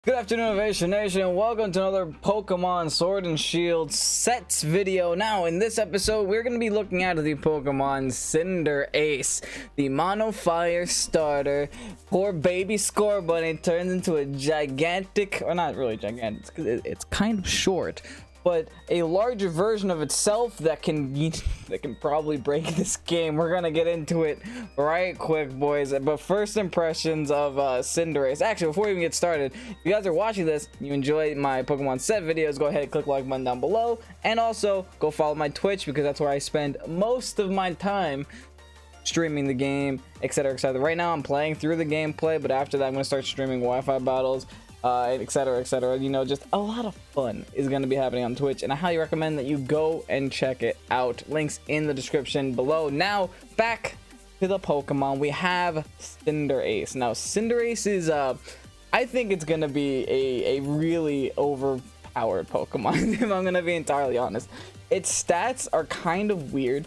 Good afternoon, Ovation Nation, and welcome to another Pokemon Sword and Shield sets video. Now, in this episode, we're going to be looking at the Pokemon Cinderace, the Mono Fire starter. Poor baby Scorbunny turns into a gigantic, or not really gigantic, it's kind of short, but a larger version of itself that can probably break this game. We're gonna get into it right quick, boys. But first impressions of Cinderace. Actually, before we even get started, if you guys are watching this, you enjoy my Pokemon set videos, go ahead and click the like button down below, and also go follow my Twitch, because that's where I spend most of my time streaming the game, etc, etc. Right now I'm playing through the gameplay, but after that I'm gonna start streaming Wi-Fi battles, etc, etc. You know, just a lot of fun is going to be happening on Twitch, and I highly recommend that you go and check it out. Links in the description below. Now back to the Pokemon. We have Cinderace. Now Cinderace is I think it's going to be a really overpowered Pokemon if I'm going to be entirely honest. Its stats are kind of weird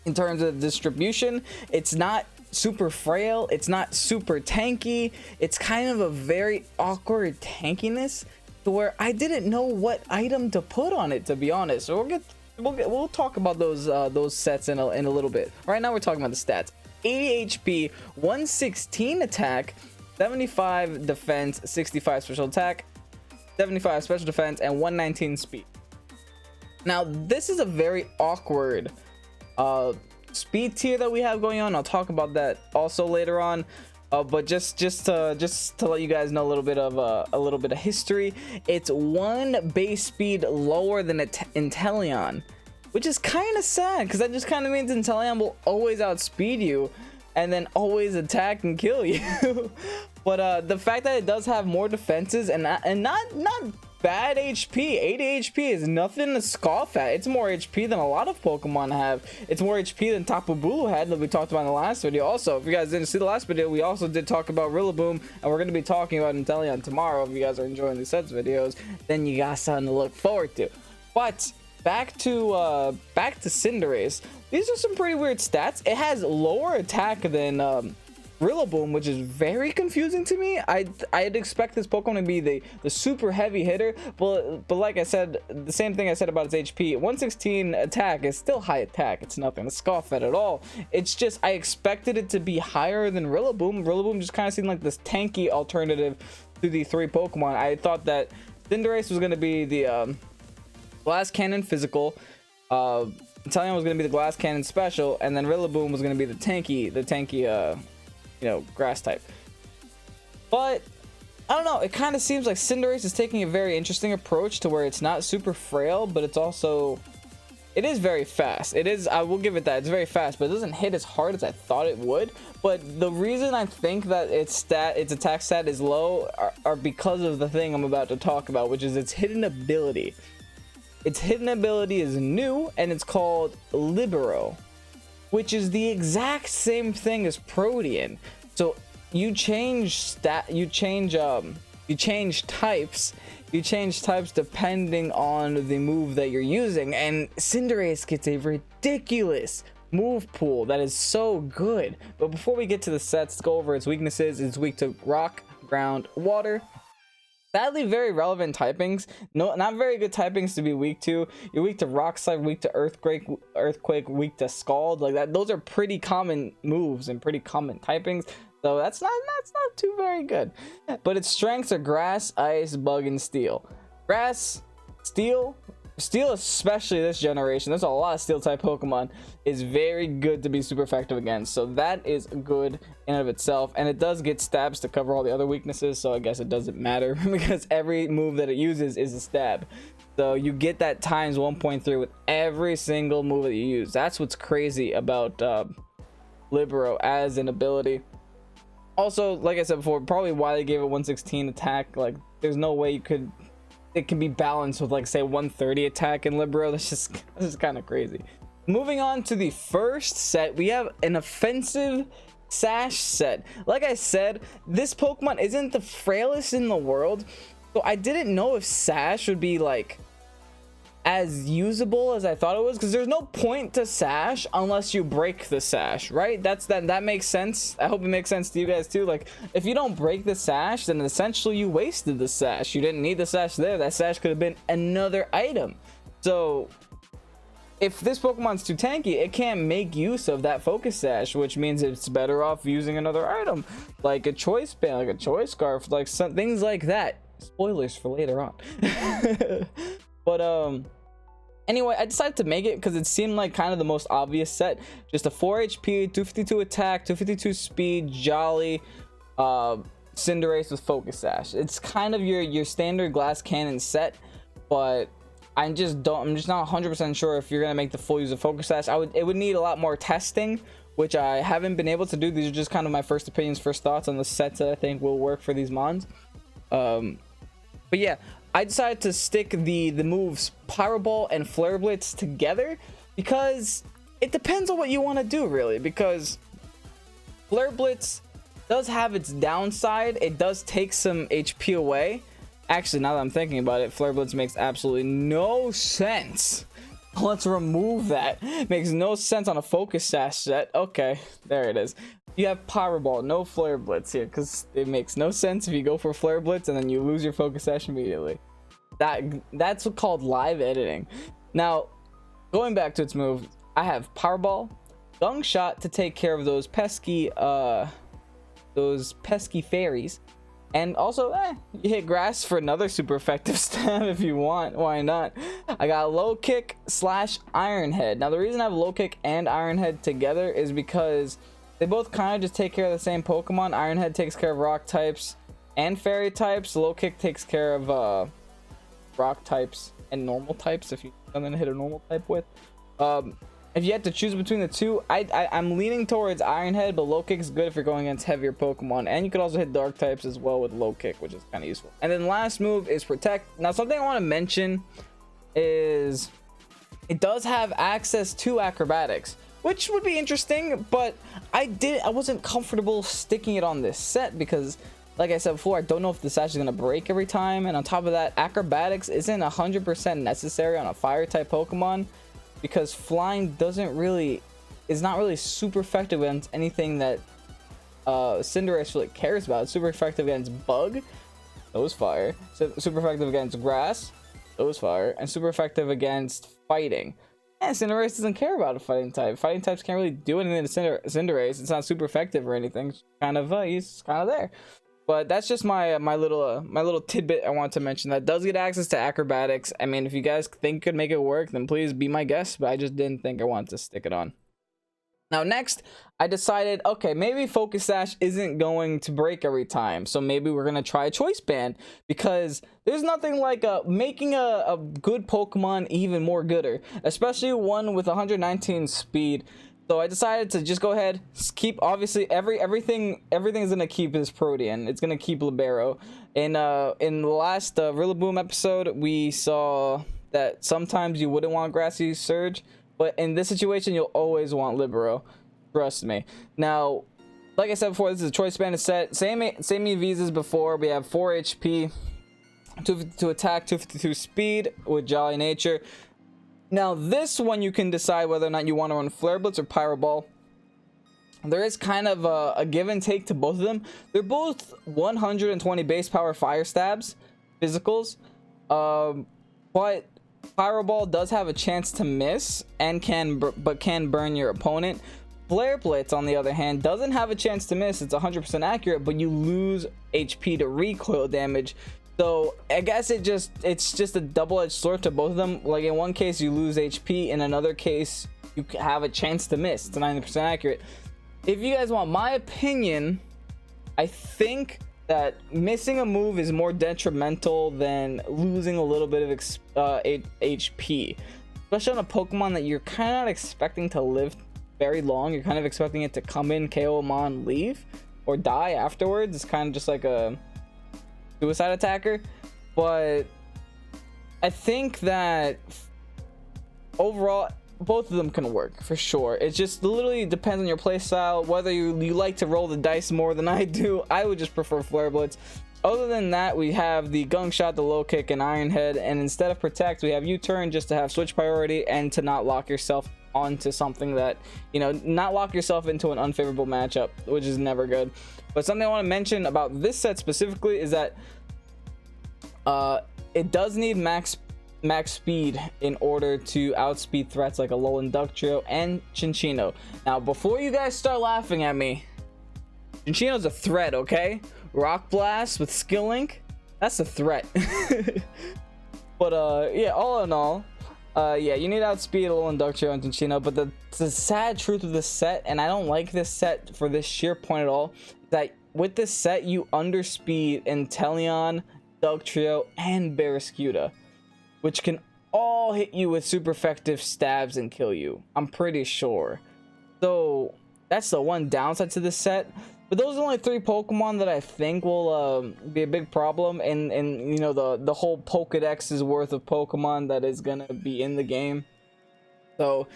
in terms of distribution. It's not super frail, it's not super tanky, it's kind of a very awkward tankiness to where I didn't know what item to put on it, to be honest. So we'll talk about those sets in a little bit. Right now we're talking about the stats. 80 HP, 116 attack, 75 defense, 65 special attack, 75 special defense, and 119 speed. Now this is a very awkward speed tier that we have going on. I'll talk about that also later on, but just to let you guys know a little bit of history. It's one base speed lower than Inteleon, which is kind of sad, because that just kind of means Inteleon will always outspeed you and then always attack and kill you. But the fact that it does have more defenses and not bad HP, 80 HP is nothing to scoff at. It's more HP than a lot of Pokemon have. It's more HP than Tapu Bulu had, that we talked about in the last video. Also, if you guys didn't see the last video, we also did talk about Rillaboom, and we're going to be talking about Inteleon tomorrow. If you guys are enjoying these sets videos, then you got something to look forward to. But back to Cinderace. These are some pretty weird stats. It has lower attack than Rillaboom, which is very confusing to me. I'd expect this Pokemon to be the super heavy hitter, but like I said, the same thing I said about its HP. 116 attack is still high attack. It's nothing to scoff at all. It's just I expected it to be higher than Rillaboom. Rillaboom just kind of seemed like this tanky alternative to the three Pokemon. I thought that Cinderace was going to be the Glass Cannon physical, Inteleon was going to be the Glass Cannon special, and then Rillaboom was going to be the tanky you know, grass type. But I don't know, it kind of seems like Cinderace is taking a very interesting approach to where it's not super frail, but it is very fast. It is, I will give it that, it's very fast, but it doesn't hit as hard as I thought it would. But the reason I think that its attack stat is low are because of the thing I'm about to talk about, which is its hidden ability. Its hidden ability is new, and it's called Libero, which is the exact same thing as Protean. So you change types depending on the move that you're using, and Cinderace gets a ridiculous move pool that is so good. But before we get to the sets, let's go over its weaknesses. It's weak to rock, ground, water. Sadly, very relevant typings. No, not very good typings to be weak to. You're weak to Rock Slide, weak to Earthquake, weak to Scald. Like that, those are pretty common moves and pretty common typings. So that's not too very good. But its strengths are Grass, Ice, Bug, and Steel. Grass, Steel, especially this generation. There's a lot of Steel type Pokemon. Is very good to be super effective against. So that is good in and of itself, and it does get stabs to cover all the other weaknesses, so I guess it doesn't matter because every move that it uses is a stab, so you get that times 1.3 with every single move that you use. That's what's crazy about Libero as an ability. Also, like I said before, probably why they gave it 116 attack. Like there's no way it can be balanced with, like, say 130 attack in Libero. That's just kind of crazy. Moving on to the first set, we have an offensive Sash set. Like I said, this Pokemon isn't the frailest in the world, so I didn't know if Sash would be like as usable as I thought it was, because there's no point to Sash unless you break the Sash, right? That makes sense. I hope it makes sense to you guys too. Like, if you don't break the Sash, then essentially you wasted the Sash. You didn't need the Sash there. That Sash could have been another item. So if this Pokemon's too tanky, it can't make use of that Focus Sash, which means it's better off using another item, like a Choice Band, like a Choice Scarf, like some things like that. Spoilers for later on. But anyway, I decided to make it because it seemed like kind of the most obvious set. Just a 4 HP, 252 attack, 252 speed, Jolly, Cinderace with Focus Sash. It's kind of your standard glass cannon set, but I'm just not 100% sure if you're gonna make the full use of Focus Sash. It would need a lot more testing, which I haven't been able to do. These are just kind of my first opinions, first thoughts on the sets that I think will work for these mons. But yeah, I decided to stick the moves Pyro Ball and Flare Blitz together because it depends on what you want to do, really. Because Flare Blitz does have its downside. It does take some HP away. Actually, now that I'm thinking about it, Flare Blitz makes absolutely no sense. Let's remove that. Makes no sense on a Focus Sash set. Okay, there it is. You have Pyro Ball, no Flare Blitz here, because it makes no sense if you go for Flare Blitz and then you lose your Focus Sash immediately. That's called live editing. Now, going back to its move, I have Pyro Ball, Gunk Shot to take care of those pesky fairies. And also, you hit grass for another super effective stab if you want. Why not? I got low kick / Iron Head. Now, the reason I have low kick and Iron Head together is because they both kind of just take care of the same Pokemon. Iron Head takes care of rock types and fairy types. Low kick takes care of rock types and normal types if you come in and hit a normal type with. If you had to choose between the two, I'm leaning towards Iron Head, but low kick is good if you're going against heavier Pokemon, and you could also hit dark types as well with low kick, which is kind of useful. And then last move is Protect. Now, something I want to mention is it does have access to Acrobatics, which would be interesting, but I wasn't comfortable sticking it on this set because, like I said before, I don't know if the Sash is going to break every time, and on top of that, Acrobatics isn't 100% necessary on a fire type Pokemon, because flying is not really super effective against anything that Cinderace really cares about. It's super effective against bug, those fire. So super effective against grass, those fire, and super effective against fighting. And Cinderace doesn't care about a fighting type. Fighting types can't really do anything to Cinderace. It's not super effective or anything. It's kind of he's kind of there. But that's just my little tidbit I wanted to mention. That does get access to Acrobatics. I mean, if you guys think you could make it work, then please be my guest. But I just didn't think I wanted to stick it on. Now, next, I decided, okay, maybe Focus Sash isn't going to break every time. So maybe we're going to try a Choice Band. Because there's nothing like making a good Pokemon even more gooder. Especially one with 119 speed. So I decided to just go ahead, keep, obviously, everything is gonna keep this Protean. It's gonna keep Libero. In the last Rillaboom episode, we saw that sometimes you wouldn't want Grassy Surge, but in this situation, you'll always want Libero. Trust me. Now, like I said before, this is a Choice Band set. Same EVs as before. We have 4 HP, 252 attack, 252 speed with Jolly Nature. Now, this one you can decide whether or not you want to run Flare Blitz or Pyro Ball. There is kind of a give and take to both of them. They're both 120 base power fire stabs, physicals. But Pyro Ball does have a chance to miss and can burn your opponent. Flare Blitz, on the other hand, doesn't have a chance to miss. It's 100% accurate, but you lose HP to recoil damage. So I guess it's just a double-edged sword to both of them. Like, in one case you lose HP, in another case you have a chance to miss. It's 90% accurate. If you guys want my opinion, I think that missing a move is more detrimental than losing a little bit of HP, especially on a Pokemon that you're kind of not expecting to live very long. You're kind of expecting it to come in, KO a mon, leave, or die afterwards. It's kind of just like a suicide attacker. But I think that overall both of them can work for sure. It just literally depends on your play style, whether you like to roll the dice more than I do. I would just prefer Flare Blitz. Other than that, we have the Gunk Shot, the Low Kick, and Iron Head, and instead of Protect, we have U-Turn just to have switch priority and to not lock yourself onto something that, you know, not lock yourself into an unfavorable matchup, which is never good. But something I want to mention about this set specifically is that it does need max speed in order to outspeed threats like a Alolan Ductrio and Chinchino. Now, before you guys start laughing at me, Chinchino's a threat, okay? Rock Blast with Skill Link, that's a threat. But yeah, all in all, yeah, you need to outspeed Alolan Ductrio and Chinchino. But the sad truth of this set, and I don't like this set for this sheer point at all, that with this set you underspeed Inteleon, Ductrio, and Barraskewda, which can all hit you with super effective stabs and kill you, I'm pretty sure. So that's the one downside to this set. But those are only 3 Pokemon that I think will be a big problem in you know, the whole Pokédex's worth of Pokemon that is gonna be in the game. So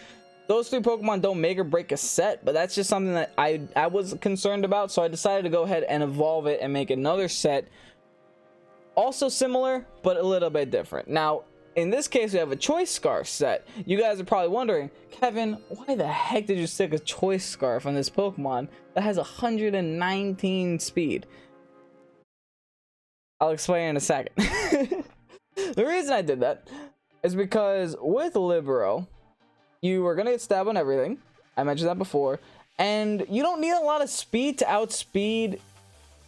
those 3 Pokemon don't make or break a set, but that's just something that I was concerned about. So I decided to go ahead and evolve it and make another set, also similar but a little bit different. Now, in this case, we have a Choice Scarf set. You guys are probably wondering, Kevin, why the heck did you stick a Choice Scarf on this Pokemon that has 119 speed? I'll explain in a second. The reason I did that is because with Libero, you are going to get stabbed on everything. I mentioned that before. And you don't need a lot of speed to outspeed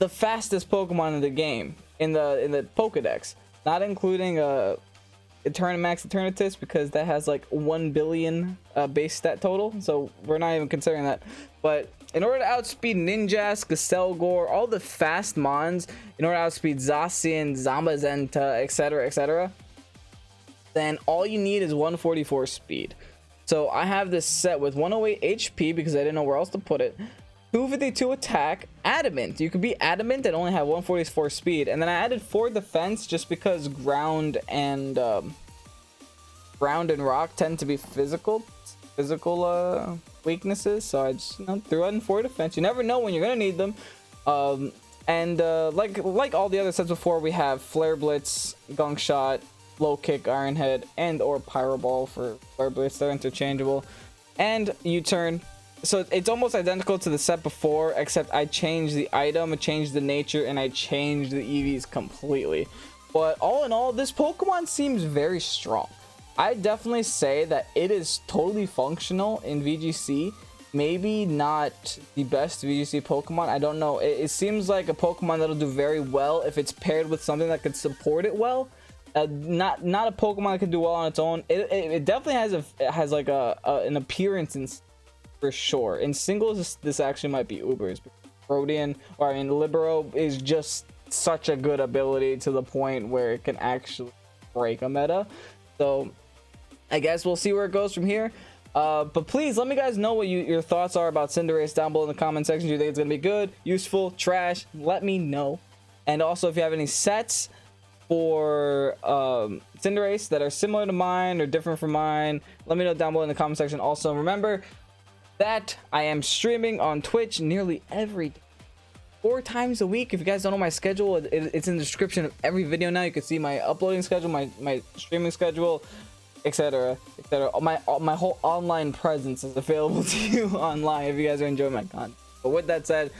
the fastest Pokemon in the game, in the Pokédex. Not including Max Eternatus, because that has like 1 billion base stat total, so we're not even considering that. But in order to outspeed Ninjask, Gaselgor, all the fast mons, in order to outspeed Zacian, Zamazenta, etc., then all you need is 144 speed. So I have this set with 108 HP because I didn't know where else to put it, 252 attack, Adamant. You could be Adamant and only have 144 speed, and then I added 4 defense just because ground and rock tend to be physical weaknesses. So I just, you know, threw in 4 defense. You never know when you're gonna need them. Like all the other sets before, we have Flare Blitz, Gunk Shot, Low Kick, Iron Head, and or Pyro Ball for Flare Blitz. They're interchangeable, and U-Turn. So it's almost identical to the set before, except I changed the item, I changed the nature, and I changed the EVs completely. But all in all, this Pokemon seems very strong. I definitely say that it is totally functional in VGC. Maybe not the best VGC Pokemon, I don't know. It seems like a Pokemon that'll do very well if it's paired with something that could support it well. Not a Pokemon that can do well on its own. It definitely has like an appearance in, for sure. In singles, this actually might be Uber's. Rodian, or I mean Libero, is just such a good ability to the point where it can actually break a meta. So I guess we'll see where it goes from here. But please let me guys know what your thoughts are about Cinderace down below in the comment section. Do you think it's gonna be good, useful, trash? Let me know. And also, if you have any sets for Cinderace that are similar to mine or different from mine, let me know down below in the comment section. Also, remember that I am streaming on Twitch nearly every day, 4 times a week. If you guys don't know my schedule, it's in the description of every video now. You can see my uploading schedule, my streaming schedule, etc., etc. My whole online presence is available to you online if you guys are enjoying my content. But with that said,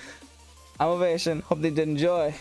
I'm Ovation. Hope they did enjoy.